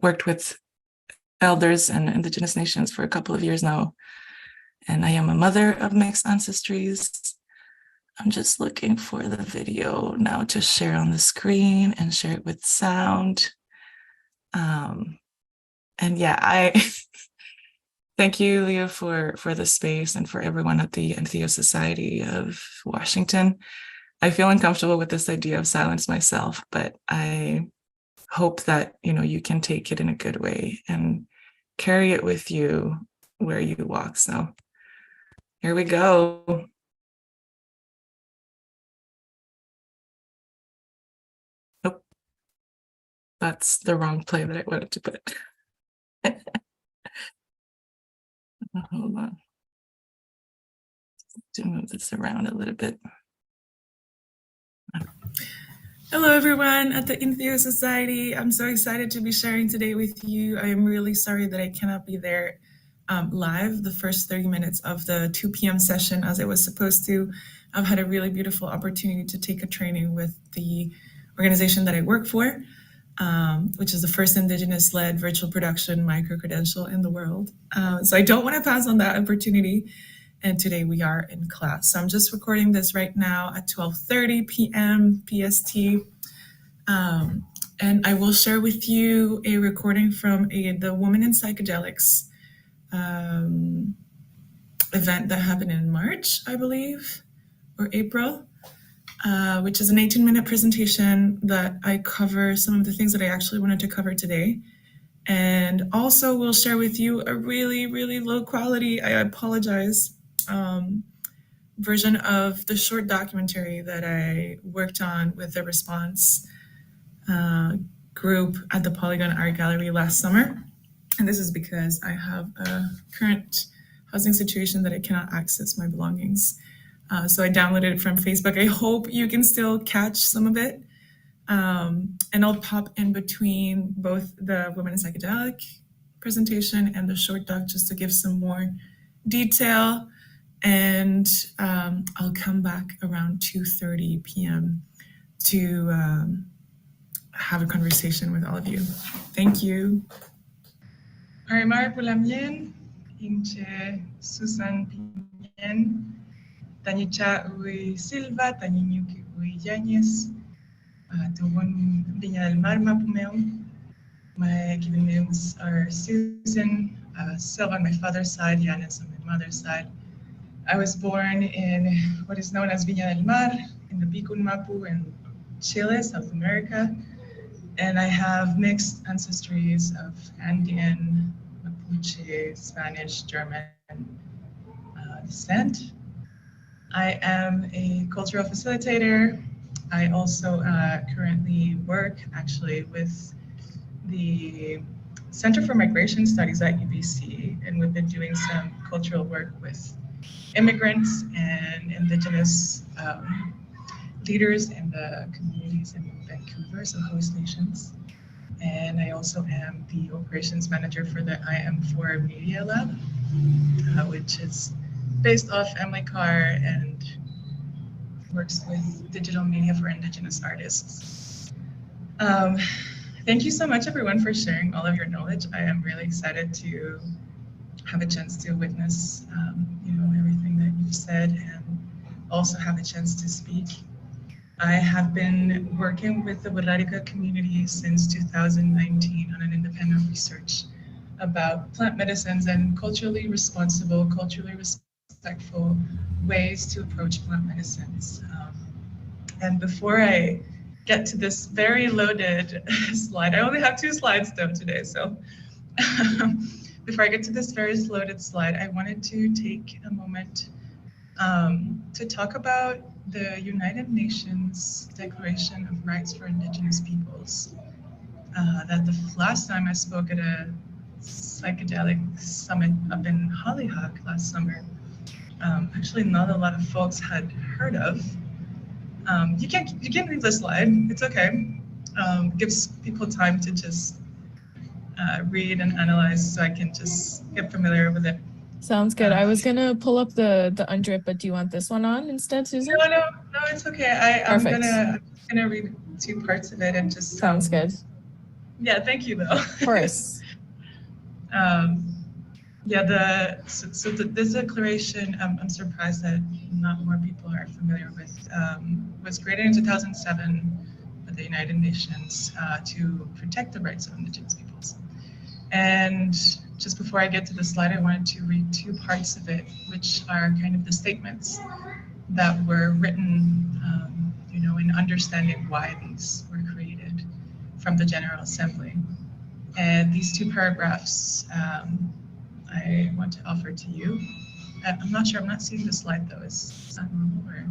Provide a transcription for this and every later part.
worked with elders and indigenous nations for a couple of years now. And I am a mother of mixed ancestries. I'm just looking for the video now to share on the screen and share it with sound. And yeah, I thank you, Leah, for the space and for everyone at the Entheos Society of Washington. I feel uncomfortable with this idea of silence myself, but I hope that, you know, you can take it in a good way and carry it with you where you walk. So here we go. Oh, that's the wrong play that I wanted to put. Hold on. To move this around a little bit. Hello, everyone at the Entheos Society. I'm so excited to be sharing today with you. I am really sorry that I cannot be there live the first 30 minutes of the 2 p.m. session as I was supposed to. I've had a really beautiful opportunity to take a training with the organization that I work for, which is the first Indigenous-led virtual production micro-credential in the world. So I don't want to pass on that opportunity. And today we are in class. So I'm just recording this right now at 12:30 p.m. PST. And I will share with you a recording from the Women in Psychedelics event that happened in March, I believe, or April, which is an 18-minute presentation that I cover some of the things that I actually wanted to cover today. And also we'll share with you a really, really low quality, I apologize, version of the short documentary that I worked on with the response group at the Polygon Art Gallery last summer. And this is because I have a current housing situation that I cannot access my belongings. So I downloaded it from Facebook. I hope you can still catch some of it. And I'll pop in between both the Women in Psychedelic presentation and the short doc just to give some more detail. And I'll come back around 2:30 p.m. to have a conversation with all of you. Thank you. Arimar Pulamien, Inche Susan Pinien, Tanicha Ui Silva, Taninyuki Ui Yañez, Tawon Viña del Mar Mapumeo. My given names are Susan, Silva on my father's side, Yañez on my mother's side. I was born in what is known as Viña del Mar, in the Bicun Mapu in Chile, South America. And I have mixed ancestries of Andean, Mapuche, Spanish, German descent. I am a cultural facilitator. I also currently work actually with the Center for Migration Studies at UBC, and we've been doing some cultural work with immigrants and Indigenous leaders in the communities in Vancouver, so host nations. And I also am the operations manager for the IM4 Media Lab, which is based off Emily Carr and works with digital media for Indigenous artists. Thank you so much, everyone, for sharing all of your knowledge. I am really excited to have a chance to witness, everything that you've said, and also have a chance to speak. I have been working with the Wirrárica community since 2019 on an independent research about plant medicines and culturally responsible, culturally respectful ways to approach plant medicines. And before I get to this very loaded slide, I only have 2 slides though today, so before I get to this very loaded slide, I wanted to take a moment to talk about the United Nations Declaration of Rights for Indigenous Peoples. That the last time I spoke at a psychedelic summit up in Hollyhock last summer, actually not a lot of folks had heard of. You can leave the slide, it's okay. Gives people time to just read and analyze, so I can just get familiar with it. Sounds good. I was gonna pull up the UNDRIP, but do you want this one on instead, Susan? No, it's okay. I'm just gonna read 2 parts of it and just sounds good. Yeah, thank you though. Of course. This declaration, I'm surprised that not more people are familiar with, was created in 2007 by the United Nations to protect the rights of Indigenous peoples. And just before I get to the slide, I wanted to read two parts of it, which are kind of the statements that were written, in understanding why these were created from the General Assembly. And these two paragraphs I want to offer to you. I'm not sure, I'm not seeing the slide though. Is that normal or?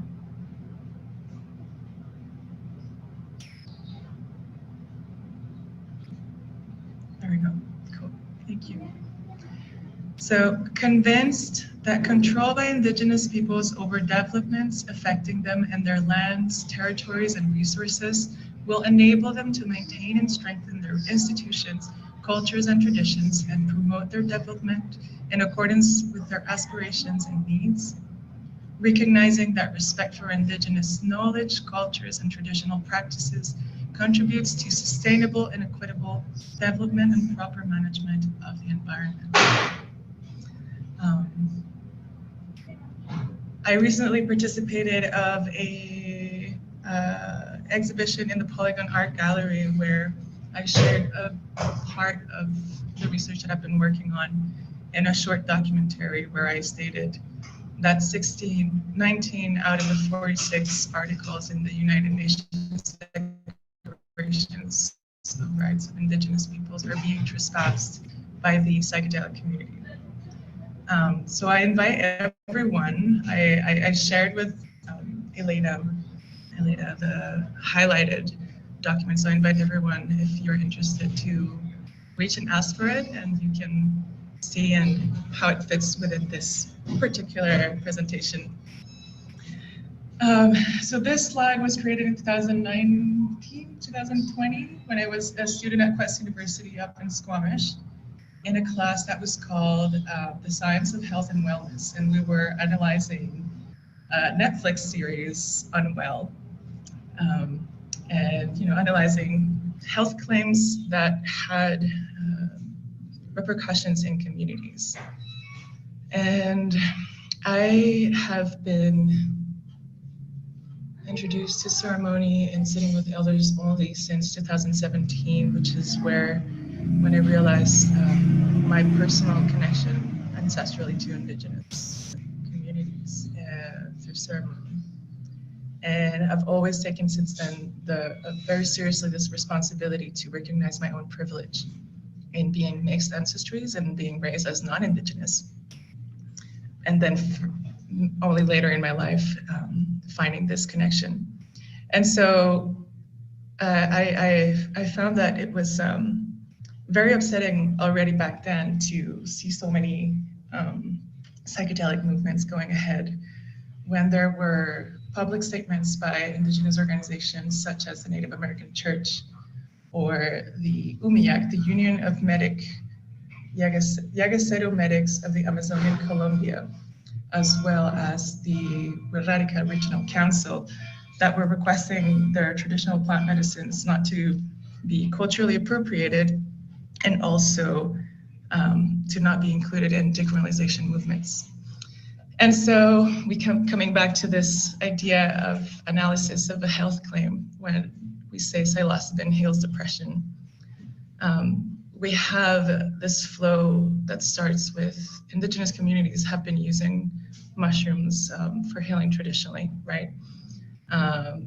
There we go. Cool. Thank you. So, convinced that control by Indigenous peoples over developments affecting them and their lands, territories, and resources will enable them to maintain and strengthen their institutions, cultures, and traditions, and promote their development in accordance with their aspirations and needs. Recognizing that respect for Indigenous knowledge, cultures, and traditional practices contributes to sustainable and equitable development and proper management of the environment. I recently participated of a exhibition in the Polygon Art Gallery where I shared a part of the research that I've been working on in a short documentary where I stated that 19 out of the 46 articles in the United Nations Declarations of Rights of Indigenous Peoples are being trespassed by the psychedelic community. So I invite everyone, I shared with Elena the highlighted document, so I invite everyone, if you're interested, to reach and ask for it, and you can see and how it fits within this particular presentation. So this slide was created in 2019, 2020, when I was a student at Quest University up in Squamish, in a class that was called The Science of Health and Wellness, and we were analyzing a Netflix series, Unwell, and analyzing health claims that had repercussions in communities. And I have been introduced to ceremony and sitting with elders only since 2017, which is when I realized my personal connection ancestrally to Indigenous communities through ceremony. And I've always taken since then very seriously this responsibility to recognize my own privilege in being mixed ancestries and being raised as non-Indigenous. And then only later in my life, finding this connection. And so I found that it was very upsetting already back then to see so many psychedelic movements going ahead when there were public statements by Indigenous organizations such as the Native American Church or the UMIAC, the Union of Yagacero Medics of the Amazonian Colombia, as well as the Rarica Regional Council, that were requesting their traditional plant medicines not to be culturally appropriated and also to not be included in decriminalization movements. And so we coming back to this idea of analysis of a health claim when we say psilocybin heals depression. We have this flow that starts with Indigenous communities have been using mushrooms for healing traditionally, right?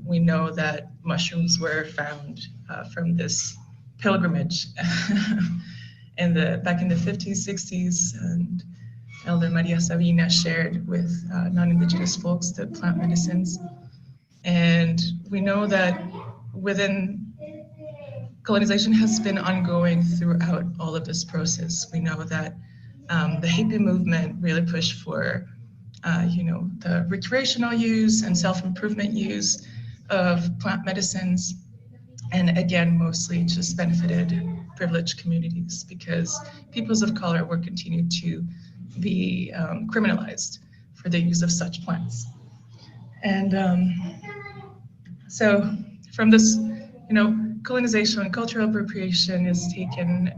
We know that mushrooms were found from this pilgrimage back in the 50s, 60s, and Elder Maria Sabina shared with non-Indigenous folks the plant medicines. And we know that colonization has been ongoing throughout all of this process. We know that the hippie movement really pushed for, the recreational use and self-improvement use of plant medicines. And again, mostly just benefited privileged communities because peoples of color were continued to be criminalized for the use of such plants. And so from this, colonization and cultural appropriation is taking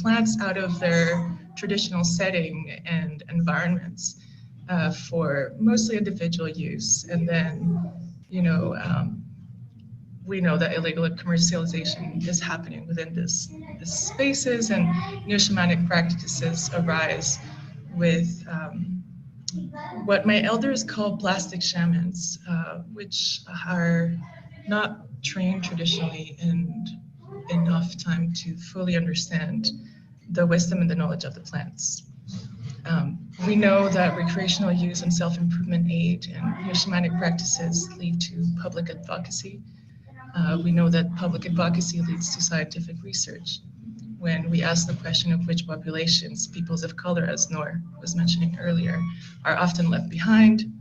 plants out of their traditional setting and environments for mostly individual use. And then, we know that illegal commercialization is happening within this spaces, and neo-shamanic practices arise with what my elders call plastic shamans, which are not trained traditionally and enough time to fully understand the wisdom and the knowledge of the plants. We know that recreational use and self-improvement aid and neo-shamanic practices lead to public advocacy. We know that public advocacy leads to scientific research. When we ask the question of which populations, peoples of color, as Noor was mentioning earlier, are often left behind,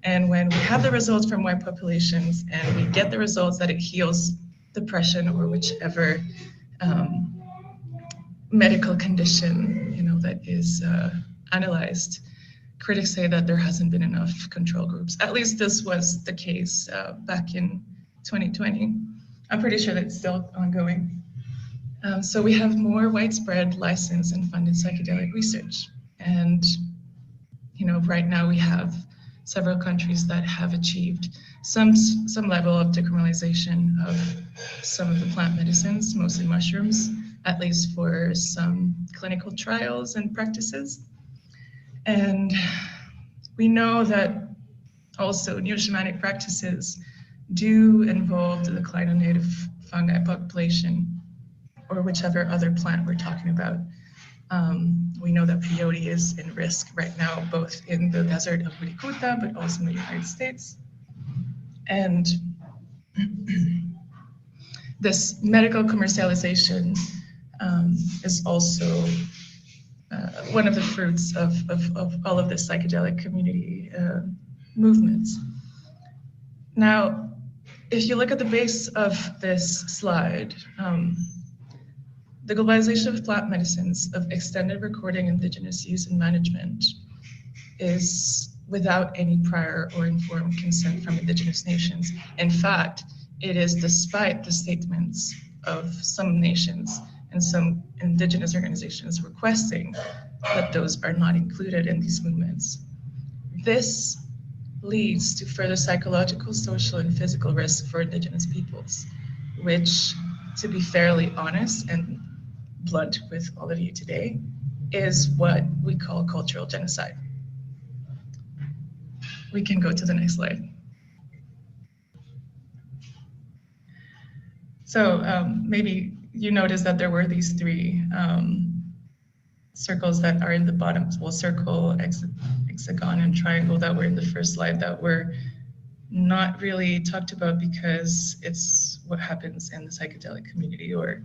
and when we have the results from white populations and we get the results that it heals depression or whichever medical condition, that is analyzed, critics say that there hasn't been enough control groups. At least this was the case back in 2020. I'm pretty sure that's still ongoing. So we have more widespread licensed and funded psychedelic research. And, right now we have several countries that have achieved some level of decriminalization of some of the plant medicines, mostly mushrooms, at least for some clinical trials and practices. And we know that also neo-shamanic practices do involve the decline of native fungi population, or whichever other plant we're talking about. We know that peyote is in risk right now, both in the desert of Wirikuta, but also in the United States. And this medical commercialization is also one of the fruits of all of this psychedelic community movements. Now, if you look at the base of this slide, the globalization of plant medicines of extended recording, indigenous use, and management is without any prior or informed consent from indigenous nations. In fact, it is despite the statements of some nations and some indigenous organizations requesting that those are not included in these movements. This leads to further psychological, social, and physical risk for indigenous peoples, which, to be fairly honest and blunt with all of you today, is what we call cultural genocide. We can go to the next slide. So maybe you noticed that there were these three circles that are in the bottom, well, circle, hexagon, and triangle that were in the first slide that were not really talked about because it's what happens in the psychedelic community, or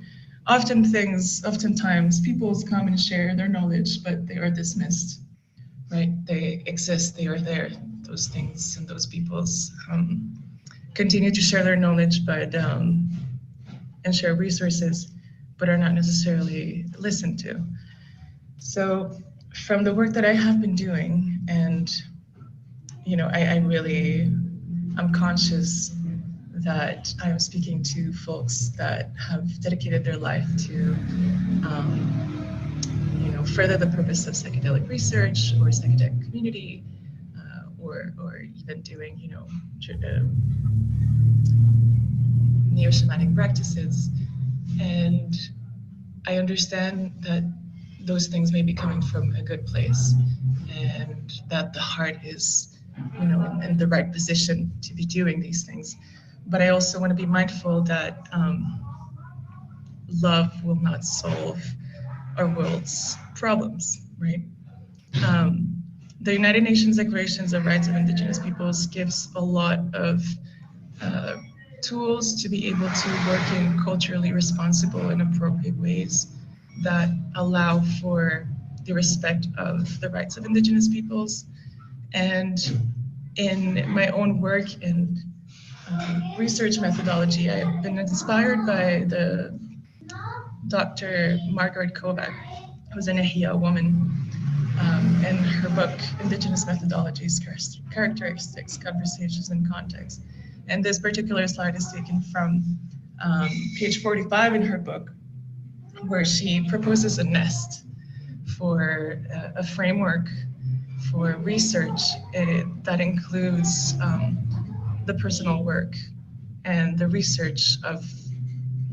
oftentimes peoples come and share their knowledge, but they are dismissed, right? They exist, they are there. Those things and those peoples continue to share their knowledge, but and share resources, but are not necessarily listened to. So from the work that I have been doing, and I'm conscious that I am speaking to folks that have dedicated their life to further the purpose of psychedelic research or psychedelic community, or even doing neo-shamanic practices. And I understand that those things may be coming from a good place, and that the heart is, in the right position to be doing these things. But I also want to be mindful that love will not solve our world's problems, right? The United Nations Declarations of Rights of Indigenous Peoples gives a lot of tools to be able to work in culturally responsible and appropriate ways that allow for the respect of the rights of Indigenous peoples. And in my own work and research methodology, I've been inspired by the Dr. Margaret Kovac, who's an Ehiya woman, and her book, Indigenous Methodologies, Characteristics, Conversations, and Context. And this particular slide is taken from page 45 in her book, where she proposes a nest for a framework for research that includes the personal work and the research of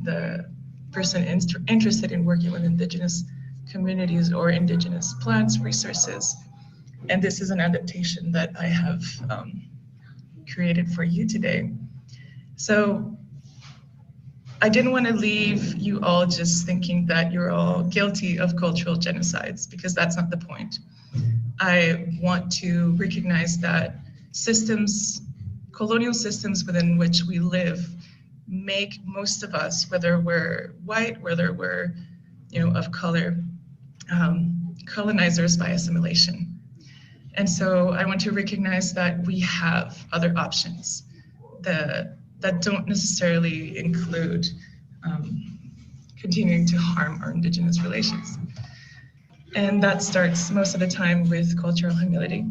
the person interested in working with Indigenous communities or Indigenous plants, resources. And this is an adaptation that I have created for you today. So I didn't want to leave you all just thinking that you're all guilty of cultural genocides, because that's not the point. I want to recognize that systems, colonial systems within which we live, make most of us, whether we're white, whether we're, of color, colonizers by assimilation. And so I want to recognize that we have other options that don't necessarily include continuing to harm our Indigenous relations. And that starts most of the time with cultural humility.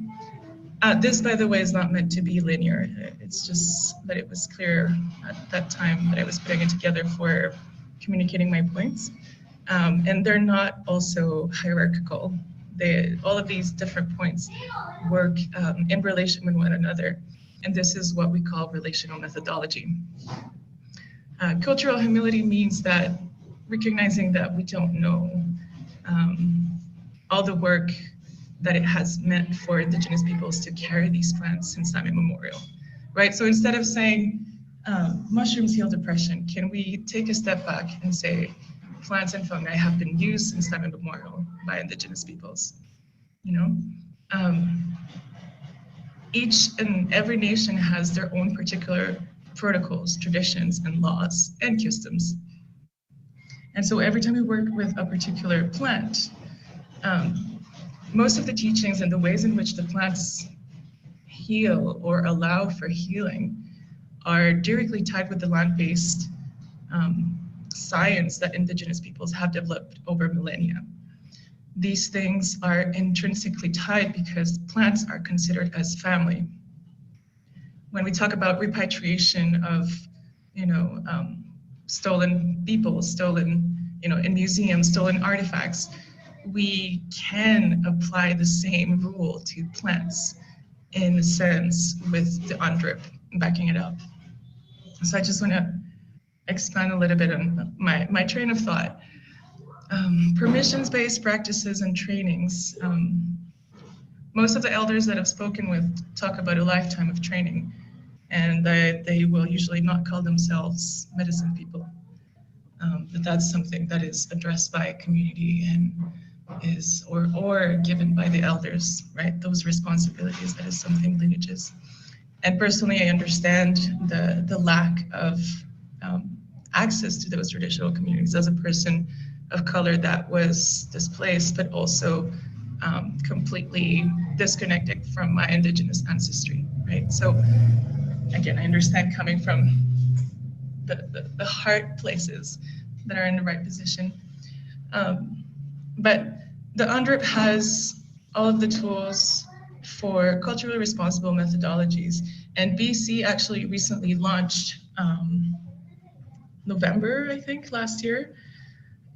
This, by the way, is not meant to be linear. It's just that it was clear at that time that I was putting it together for communicating my points. And they're not also hierarchical. All of these different points work in relation with one another. And this is what we call relational methodology. Cultural humility means that recognizing that we don't know all the work that it has meant for Indigenous peoples to carry these plants since time immemorial, right? So instead of saying mushrooms heal depression, can we take a step back and say plants and fungi have been used since time immemorial by Indigenous peoples, Each and every nation has their own particular protocols, traditions, and laws and customs. And so every time we work with a particular plant, most of the teachings and the ways in which the plants heal or allow for healing are directly tied with the land-based science that Indigenous peoples have developed over millennia. These things are intrinsically tied because plants are considered as family. When we talk about repatriation of, stolen people, stolen, in museums, stolen artifacts, we can apply the same rule to plants in a sense with the UNDRIP backing it up. So I just want to expand a little bit on my train of thought. Permissions-based practices and trainings. Most of the elders that I've spoken with talk about a lifetime of training, and they will usually not call themselves medicine people. But that's something that is addressed by community and is or given by the elders, right? Those responsibilities, that is something lineages. And personally, I understand the lack of access to those traditional communities as a person of color that was displaced, but also completely disconnected from my Indigenous ancestry, right? So again, I understand coming from the hard places that are in the right position. But the UNDRIP has all of the tools for culturally responsible methodologies. And BC actually recently launched, November, I think, last year,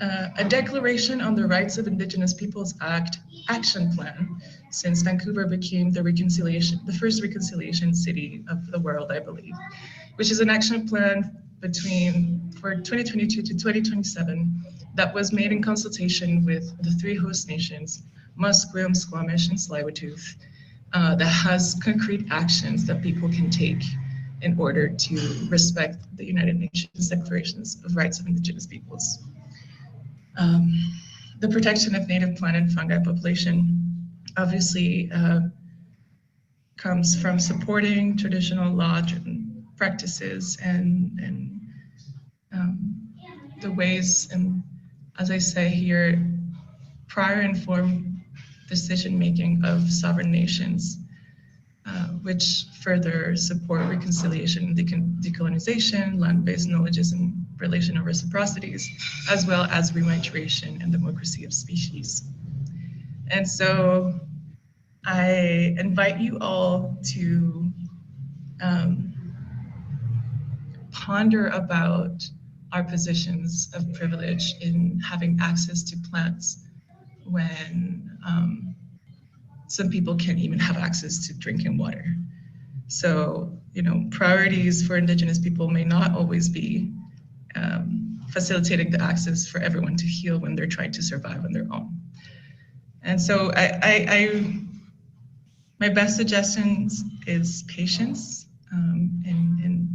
a Declaration on the Rights of Indigenous Peoples Act action plan, since Vancouver became the first reconciliation city of the world, I believe, which is an action plan for 2022 to 2027 that was made in consultation with the 3 host nations, Musqueam, Squamish, and Tsleil-Waututh, that has concrete actions that people can take in order to respect the United Nations Declarations of Rights of Indigenous Peoples. The protection of native plant and fungi population obviously comes from supporting traditional law-driven practices and the ways, and as I say here, prior informed decision-making of sovereign nations, which further support reconciliation, decolonization, land-based knowledges and relational reciprocities, as well as remigration and democracy of species. And so I invite you all to ponder about our positions of privilege in having access to plants when some people can't even have access to drinking water. So, priorities for Indigenous people may not always be facilitating the access for everyone to heal when they're trying to survive on their own. And so my best suggestions is patience and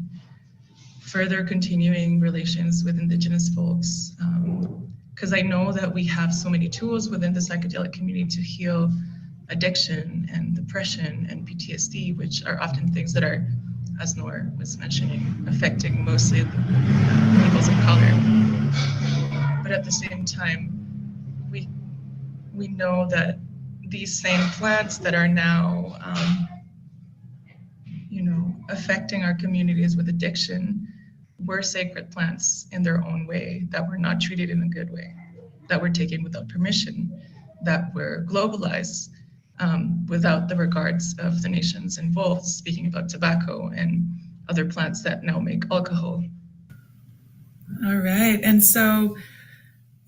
further continuing relations with Indigenous folks. Because I know that we have so many tools within the psychedelic community to heal addiction and depression and PTSD, which are often things that are, as Noor was mentioning, affecting mostly the peoples of color. But at the same time, we know that these same plants that are now, affecting our communities with addiction were sacred plants in their own way, that were not treated in a good way, that were taken without permission, that were globalized without the regards of the nations involved, speaking about tobacco and other plants that now make alcohol. All right. And so,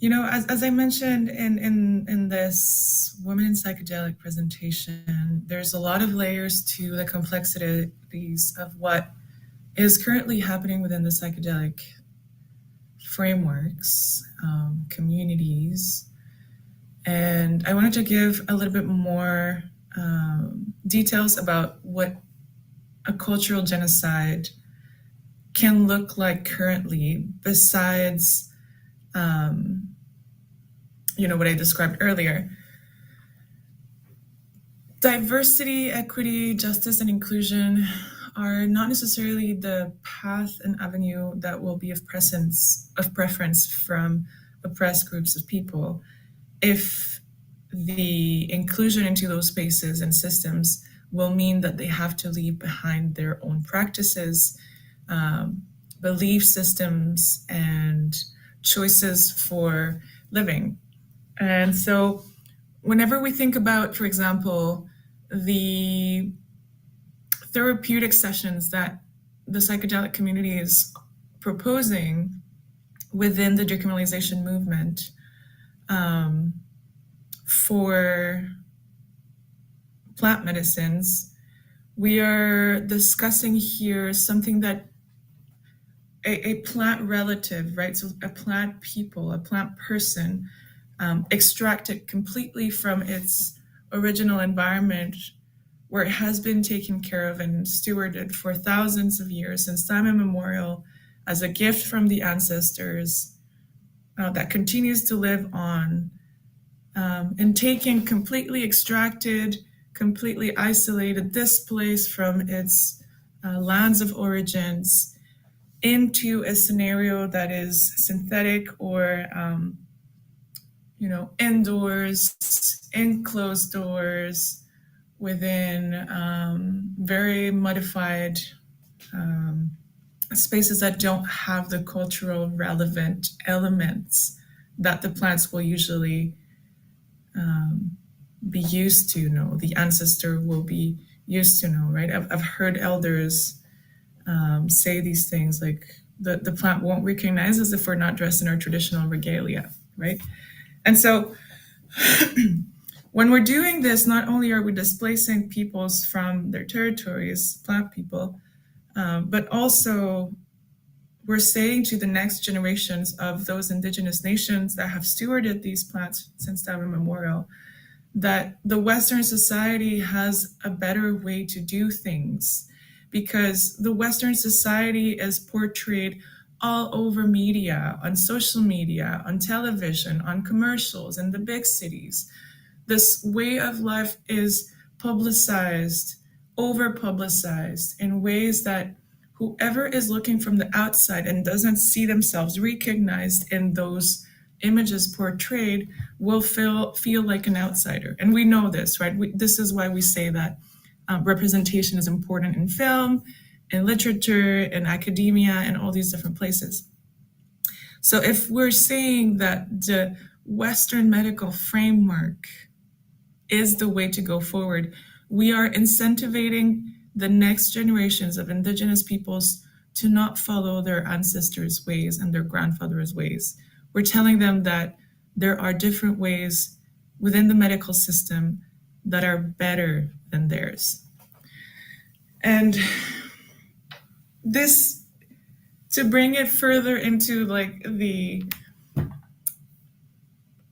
as I mentioned in this Women in Psychedelic presentation, there's a lot of layers to the complexities of what is currently happening within the psychedelic frameworks, communities. And I wanted to give a little bit more details about what a cultural genocide can look like currently, besides what I described earlier. Diversity, equity, justice, and inclusion are not necessarily the path and avenue that will be of preference from oppressed groups of people if the inclusion into those spaces and systems will mean that they have to leave behind their own practices, belief systems, and choices for living. And so whenever we think about, for example, the therapeutic sessions that the psychedelic community is proposing within the decriminalization movement for plant medicines, we are discussing here something that a plant relative, right? So a plant people, a plant person, extracted completely from its original environment where it has been taken care of and stewarded for thousands of years, since time immemorial, as a gift from the ancestors that continues to live on, and taken completely extracted, completely isolated, displaced from its lands of origins into a scenario that is synthetic or indoors, in closed doors, within very modified spaces that don't have the cultural relevant elements that the plants will usually be used to know, the ancestor will be used to know, right? I've heard elders say these things like the plant won't recognize us if we're not dressed in our traditional regalia, right? And so when we're doing this, not only are we displacing peoples from their territories, plant people, but also we're saying to the next generations of those indigenous nations that have stewarded these plants since time immemorial, that the Western society has a better way to do things, because the Western society is portrayed all over media, on social media, on television, on commercials in the big cities. This way of life is publicized, over-publicized in ways that whoever is looking from the outside and doesn't see themselves recognized in those images portrayed will feel like an outsider. And we know this, right? This is why we say that representation is important in film, in literature, in academia, and all these different places. So if we're saying that the Western medical framework is the way to go forward, we are incentivizing the next generations of indigenous peoples to not follow their ancestors' ways and their grandfathers' ways. We're telling them that there are different ways within the medical system that are better than theirs. And this, to bring it further into like the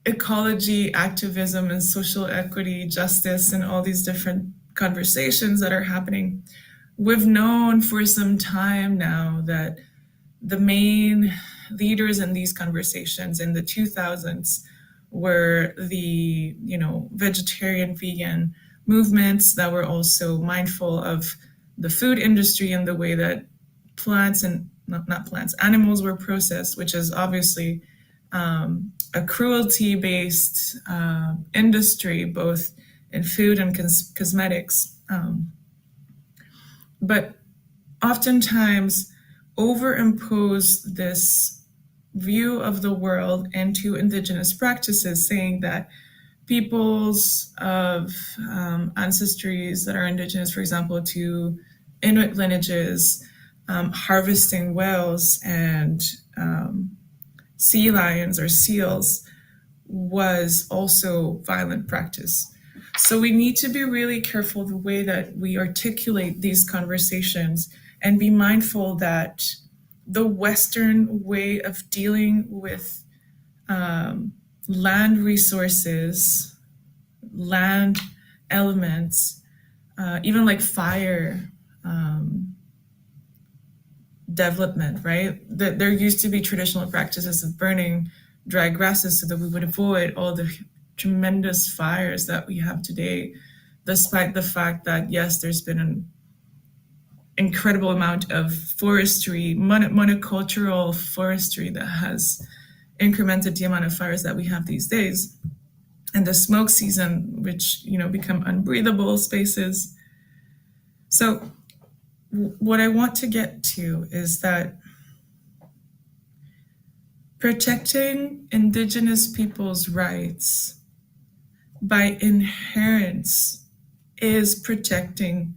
ecology, activism, and social equity, justice, and all these different conversations that are happening, we've known for some time now that the main leaders in these conversations in the 2000s were the, vegetarian, vegan movements that were also mindful of the food industry and the way that plants and not plants, animals were processed, which is obviously a cruelty-based industry, both in food and cosmetics. But oftentimes overimpose this view of the world into indigenous practices, saying that peoples of ancestries that are indigenous, for example, to Inuit lineages, harvesting whales and sea lions or seals was also violent practice. So we need to be really careful the way that we articulate these conversations and be mindful that the Western way of dealing with land resources, land elements, even like fire development, right? That there used to be traditional practices of burning dry grasses so that we would avoid all the tremendous fires that we have today, despite the fact that, yes, there's been an incredible amount of forestry, monocultural forestry that has incremented the amount of fires that we have these days. And the smoke season, which, become unbreathable spaces. So what I want to get to is that protecting Indigenous people's rights by inherence is protecting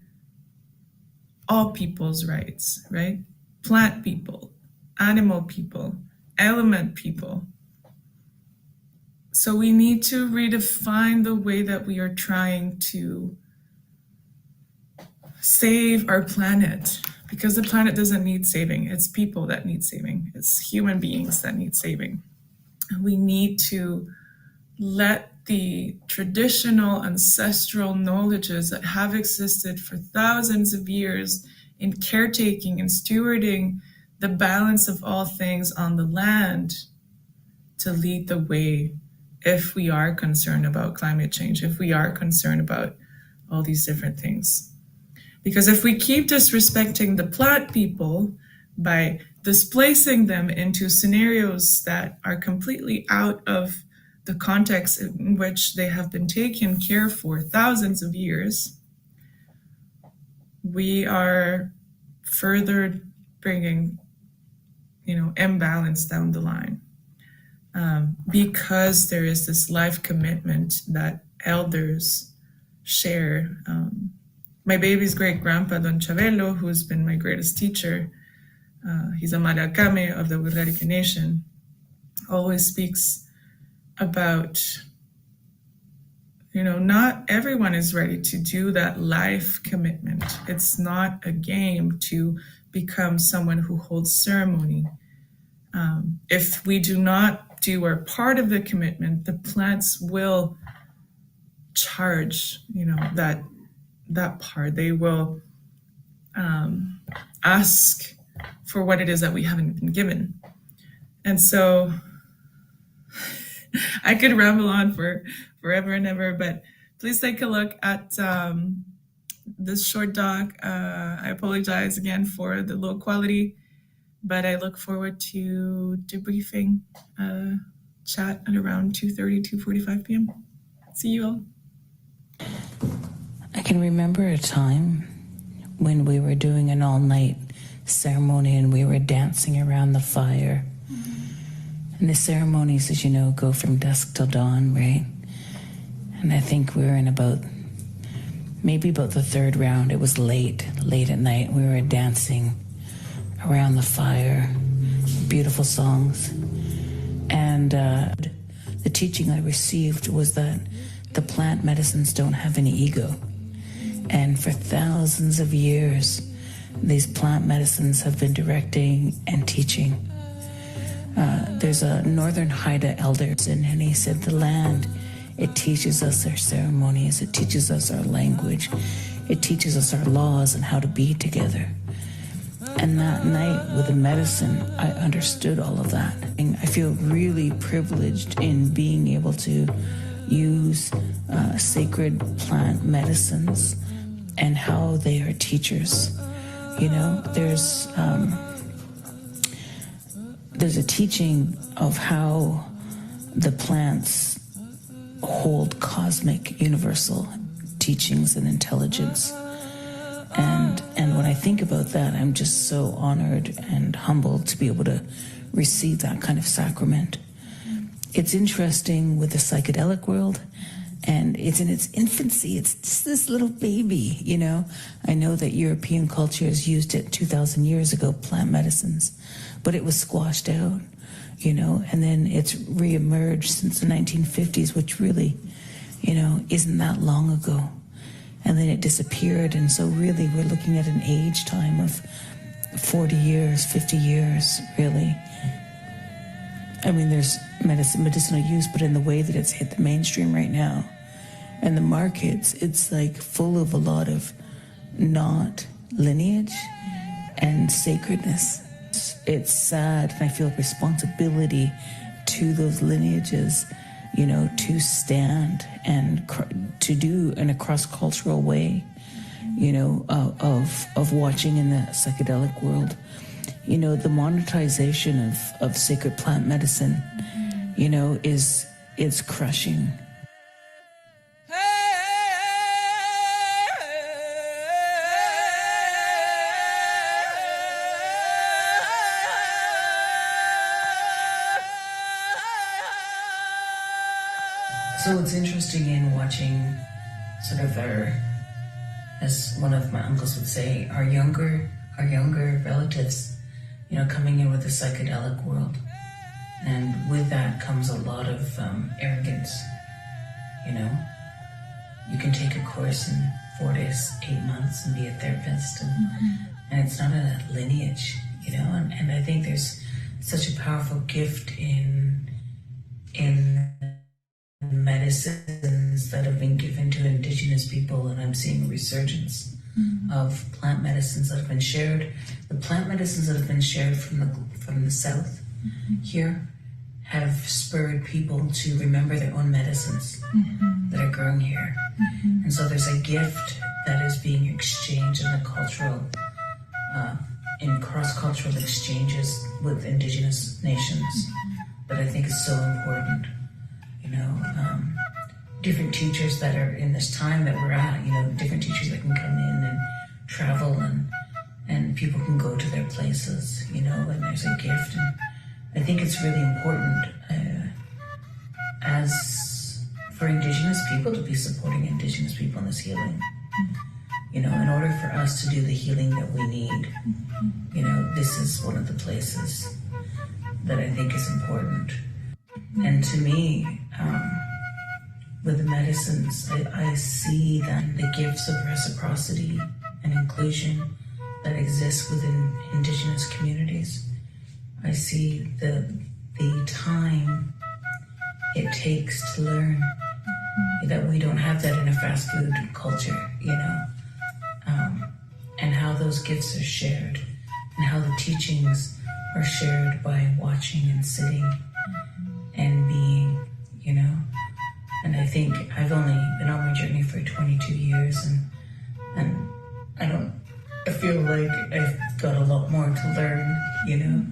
all people's rights, right? Plant people, animal people, element people. So we need to redefine the way that we are trying to save our planet, because the planet doesn't need saving. It's people that need saving. It's human beings that need saving. And we need to let the traditional ancestral knowledges that have existed for thousands of years in caretaking and stewarding the balance of all things on the land to lead the way if we are concerned about climate change, if we are concerned about all these different things. Because if we keep disrespecting the plant people by displacing them into scenarios that are completely out of the context in which they have been taken care for thousands of years, we are further bringing, imbalance down the line. Because there is this life commitment that elders share. My baby's great grandpa, Don Chavelo, who's been my greatest teacher, he's a Maracame of the Wurrerica Nation, always speaks about, not everyone is ready to do that life commitment. It's not a game to become someone who holds ceremony. If we do not do our part of the commitment, the plants will charge, that part. They will ask for what it is that we haven't been given. And so I could ramble on for forever and ever, but please take a look at this short doc. I apologize again for the low quality, but I look forward to debriefing chat at around 2:30, 2:45 p.m. See you all. I can remember a time when we were doing an all-night ceremony and we were dancing around the fire. And the ceremonies, as you know, go from dusk till dawn, right? And I think we were in maybe about the third round. It was late at night. We were dancing around the fire, beautiful songs. And the teaching I received was that the plant medicines don't have any ego. And for thousands of years, these plant medicines have been directing and teaching. There's a Northern Haida elder, and he said, the land, it teaches us our ceremonies, it teaches us our language, it teaches us our laws and how to be together. And that night with the medicine, I understood all of that. And I feel really privileged in being able to use sacred plant medicines and how they are teachers. You know, there's a teaching of how the plants hold cosmic, universal teachings and intelligence. And when I think about that, I'm just so honored and humbled to be able to receive that kind of sacrament. It's interesting with the psychedelic world, and it's in its infancy. It's just this little baby, you know. I know that European culture has used it 2,000 years ago, plant medicines, but it was squashed out, you know, and then it's reemerged since the 1950s, which really, you know, isn't that long ago. And then it disappeared, and so really we're looking at an age time of 40 years, 50 years, really. I mean, there's medicinal use, but in the way that it's hit the mainstream right now, and the markets, it's like full of a lot of not lineage and sacredness. It's sad, and I feel responsibility to those lineages, you know, to stand and to do in a cross-cultural way, you know, of watching in the psychedelic world. You know, the monetization of sacred plant medicine, you know, is crushing. So it's interesting in watching sort of as one of my uncles would say, our younger relatives, you know, coming in with the psychedelic world. And with that comes a lot of arrogance, you know. You can take a course in 4 days, 8 months and be a therapist, and it's not a lineage, you know. And I think there's such a powerful gift in medicines that have been given to Indigenous people, and I'm seeing a resurgence of plant medicines that have been shared. The plant medicines that have been shared from the South here have spurred people to remember their own medicines that are grown here. And so there's a gift that is being exchanged in the cultural, in cross-cultural exchanges with Indigenous nations that I think is so important. You know, different teachers that are in this time that we're at, you know, different teachers that can come in and travel, and people can go to their places, you know, and there's a gift. And I think it's really important as for Indigenous people to be supporting Indigenous people in this healing. You know, in order for us to do the healing that we need, you know, this is one of the places that I think is important. And to me, with the medicines, I see that the gifts of reciprocity and inclusion that exist within Indigenous communities. I see the time it takes to learn, that we don't have that in a fast food culture, you know, and how those gifts are shared, and how the teachings are shared by watching and sitting and being, you know. And I think I've only been on my journey for 22 years, and I feel like I've got a lot more to learn, you know.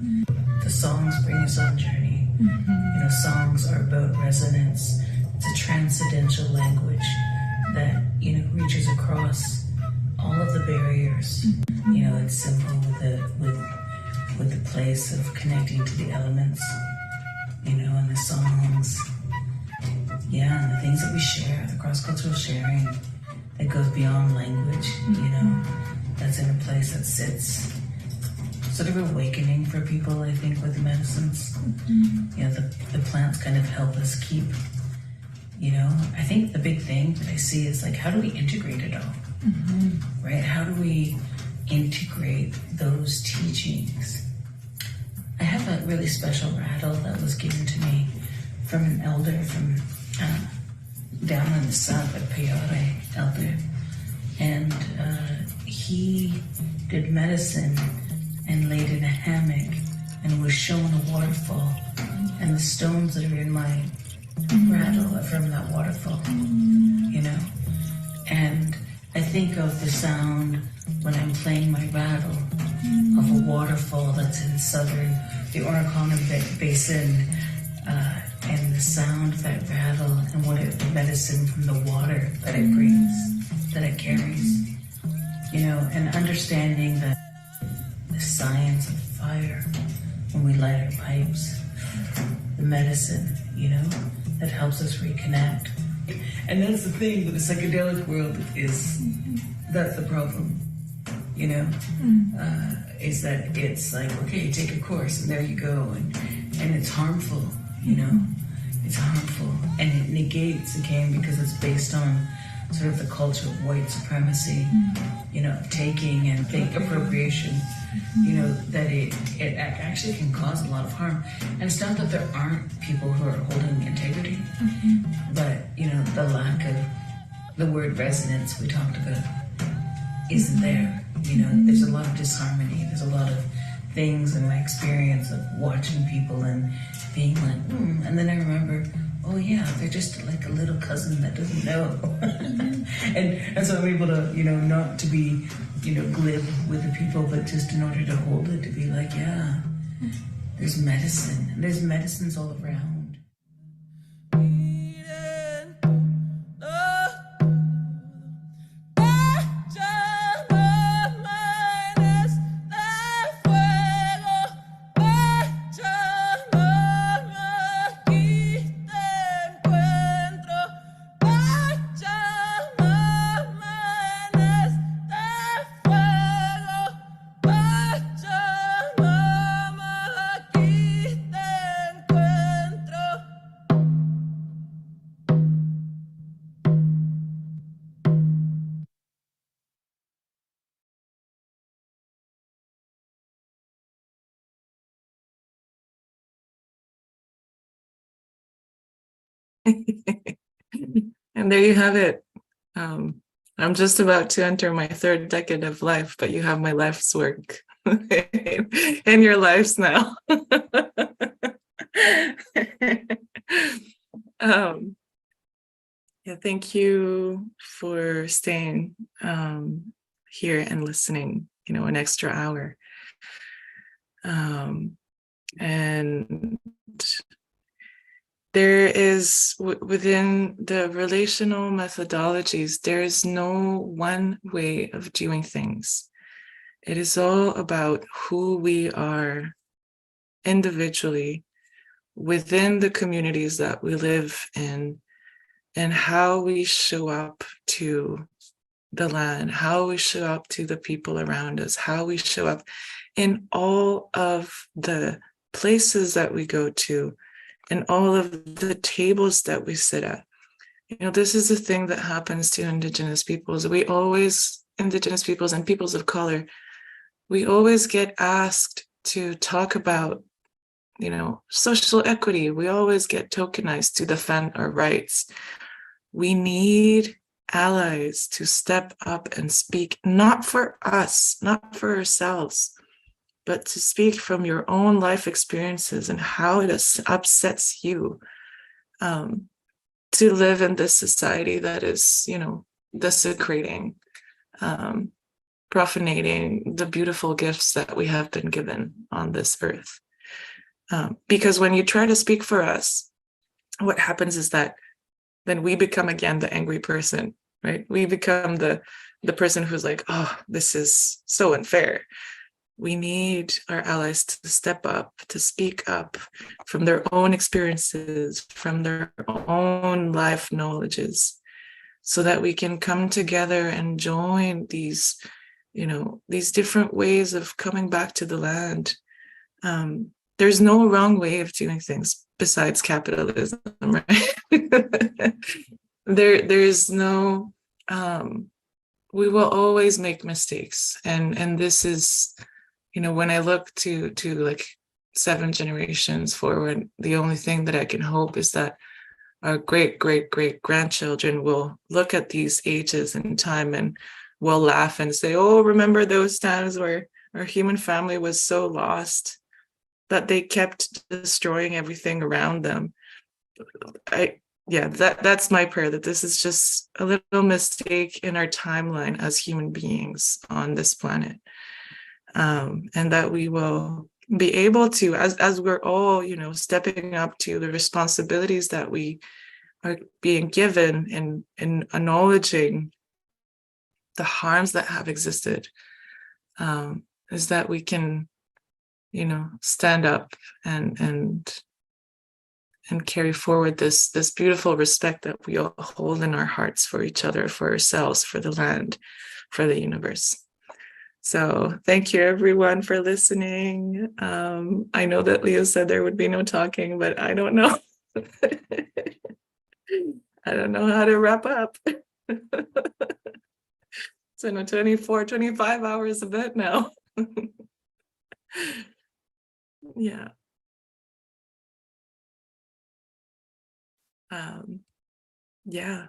The songs bring us on journey. You know, songs are about resonance. It's a transcendental language that, you know, reaches across all of the barriers. You know, it's simple with the place of connecting to the elements, you know, and the songs. Yeah, and the things that we share, the cross-cultural sharing that goes beyond language, you know, that's in a place that sits sort of awakening for people, I think, with medicines. You know, the plants kind of help us keep, you know, I think the big thing that I see is like, how do we integrate it all? Right? How do we integrate those teachings? I have a really special rattle that was given to me from an elder from down in the south, a Peyote elder. And he did medicine and laid in a hammock and was shown a waterfall. And the stones that are in my rattle are from that waterfall, you know? And I think of the sound when I'm playing my rattle of a waterfall that's in the Orinoco Basin, and the sound of that rattle and what it, the medicine from the water that it brings, that it carries, you know, and understanding the science of fire when we light our pipes, the medicine, you know, that helps us reconnect. And that's the thing with the psychedelic world is that's the problem, you know, is that it's like, okay, take a course and there you go. And it's harmful, you know, it's harmful. And it negates, again, because it's based on sort of the culture of white supremacy, you know, taking and fake appropriation, you know, that it actually can cause a lot of harm. And it's not that there aren't people who are holding integrity, but, you know, the lack of the word resonance we talked about isn't there. You know, there's a lot of disharmony. There's a lot of things in my experience of watching people and being like, and then I remember, oh yeah, they're just like a little cousin that doesn't know. and so I'm able to, you know, not to be, you know, glib with the people, but just in order to hold it, to be like, yeah, there's medicine. And there's medicines all around. And there you have it. I'm just about to enter my third decade of life, but you have my life's work in your lives now. Yeah, thank you for staying here and listening, you know, an extra hour. And there is, within the relational methodologies, there is no one way of doing things. It is all about who we are individually within the communities that we live in, and how we show up to the land, how we show up to the people around us, how we show up in all of the places that we go to, and all of the tables that we sit at. You know, this is the thing that happens to Indigenous peoples. Indigenous peoples and peoples of color, we always get asked to talk about, you know, social equity. We always get tokenized to defend our rights. We need allies to step up and speak, not for us, not for ourselves, but to speak from your own life experiences and how it upsets you to live in this society that is, you know, desecrating, profanating the beautiful gifts that we have been given on this earth. Because when you try to speak for us, what happens is that then we become again the angry person, right? We become the person who's like, oh, this is so unfair. We need our allies to step up, to speak up from their own experiences, from their own life knowledges, so that we can come together and join these these different ways of coming back to the land. There's no wrong way of doing things besides capitalism, right? There's no, we will always make mistakes. And this is, when I look to like 7 generations forward, the only thing that I can hope is that our great grandchildren will look at these ages in time and will laugh and say, oh, remember those times where our human family was so lost that they kept destroying everything around them. That's my prayer, that this is just a little mistake in our timeline as human beings on this planet. And that we will be able to, as we're all, stepping up to the responsibilities that we are being given and acknowledging the harms that have existed, is that we can, stand up and carry forward this beautiful respect that we all hold in our hearts for each other, for ourselves, for the land, for the universe. So thank you everyone for listening. I know that Leo said there would be no talking, but I don't know. I don't know how to wrap up. It's been a 25 hours event now. Yeah. Yeah.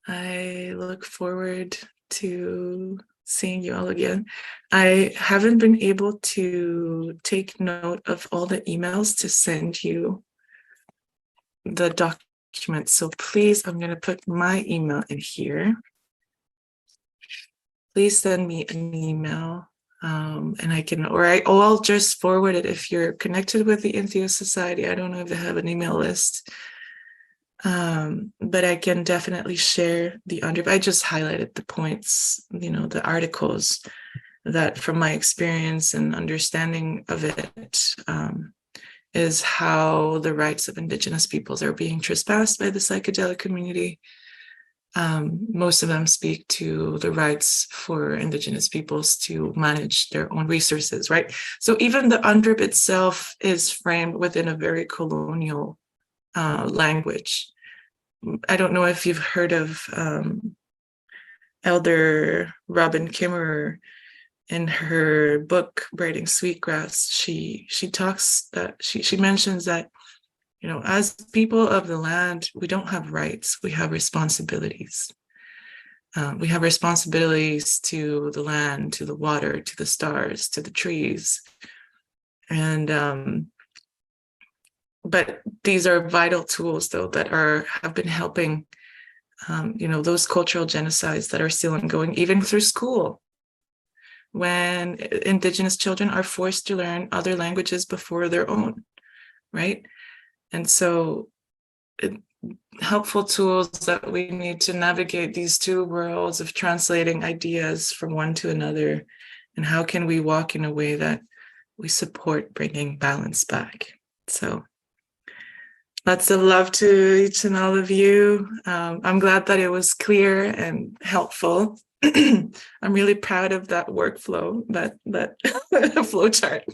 I look forward to seeing you all again. I haven't been able to take note of all the emails to send you the documents. So please, I'm going to put my email in here. Please send me an email, and I can, or I'll just forward it if you're connected with the Entheos Society. I don't know if they have an email list, but I can definitely share the I just highlighted the points, the articles that, from my experience and understanding of it, is how the rights of Indigenous peoples are being trespassed by the psychedelic community. Most of them speak to the rights for Indigenous peoples to manage their own resources, right? So even the UNDRIP itself is framed within a very colonial language. I don't know if you've heard of Elder Robin Kimmerer. In her book Braiding Sweetgrass, she talks that she mentions that, as people of the land, we don't have rights, we have responsibilities. We have responsibilities to the land, to the water, to the stars, to the trees. And but these are vital tools, though, that have been helping those cultural genocides that are still ongoing, even through school, when Indigenous children are forced to learn other languages before their own, right? And so helpful tools that we need to navigate these two worlds of translating ideas from one to another, and how can we walk in a way that we support bringing balance back. So lots of love to each and all of you. I'm glad that it was clear and helpful. I'm really proud of that workflow, that flow chart.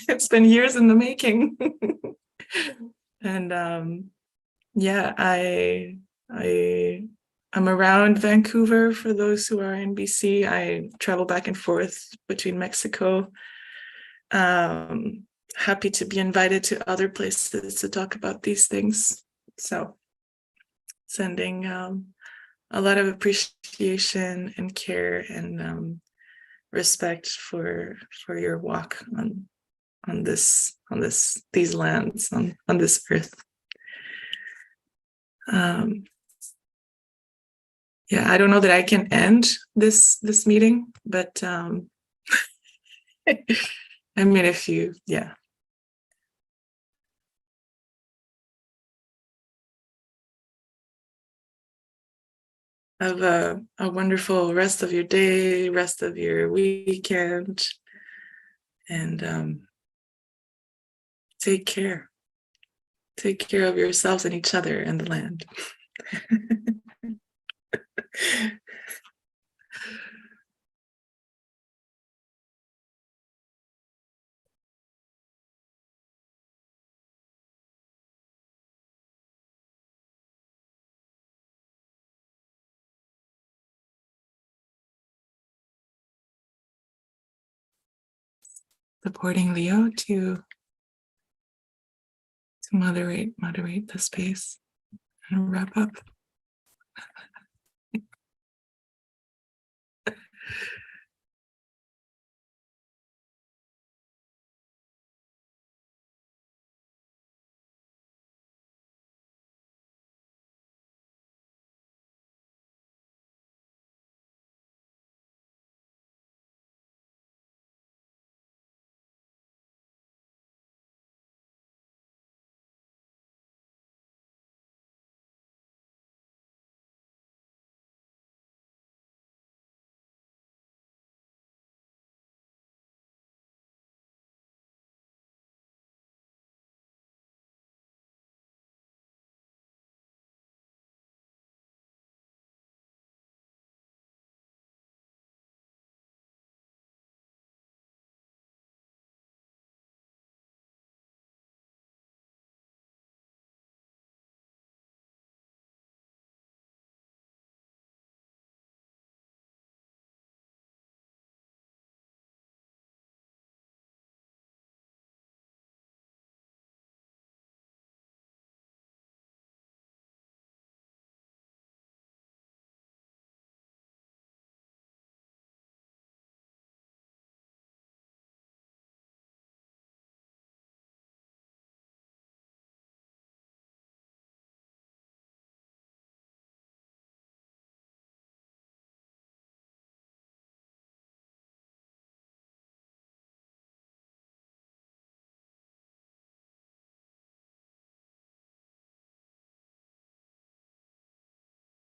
It's been years in the making. And I'm around Vancouver for those who are in BC. I travel back and forth between Mexico. Happy to be invited to other places to talk about these things. So sending a lot of appreciation and care and respect for your walk on these lands, on this earth. I don't know that I can end this meeting, but I mean, if you, have a wonderful rest of your day, rest of your weekend, and take care. Take care of yourselves and each other and the land. supporting Leo to moderate the space and wrap up.